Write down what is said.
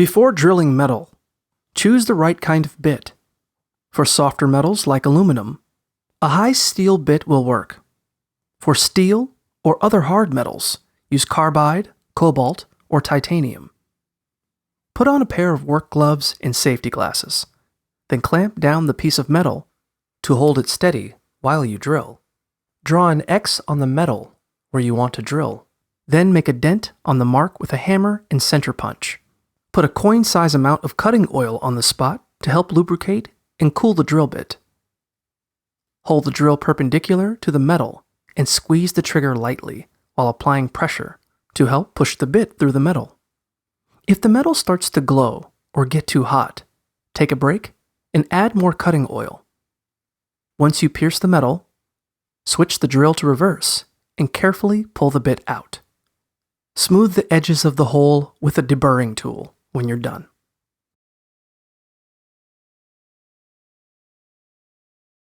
Before drilling metal, choose the right kind of bit. For softer metals like aluminum, a high steel bit will work. For steel or other hard metals, use carbide, cobalt, or titanium. Put on a pair of work gloves and safety glasses, then clamp down the piece of metal to hold it steady while you drill. Draw an X on the metal where you want to drill, then make a dent on the mark with a hammer and center punch. Put a coin-size amount of cutting oil on the spot to help lubricate and cool the drill bit. Hold the drill perpendicular to the metal and squeeze the trigger lightly while applying pressure to help push the bit through the metal. If the metal starts to glow or get too hot, take a break and add more cutting oil. Once you pierce the metal, switch the drill to reverse and carefully pull the bit out. Smooth the edges of the hole with a deburring tool when you're done.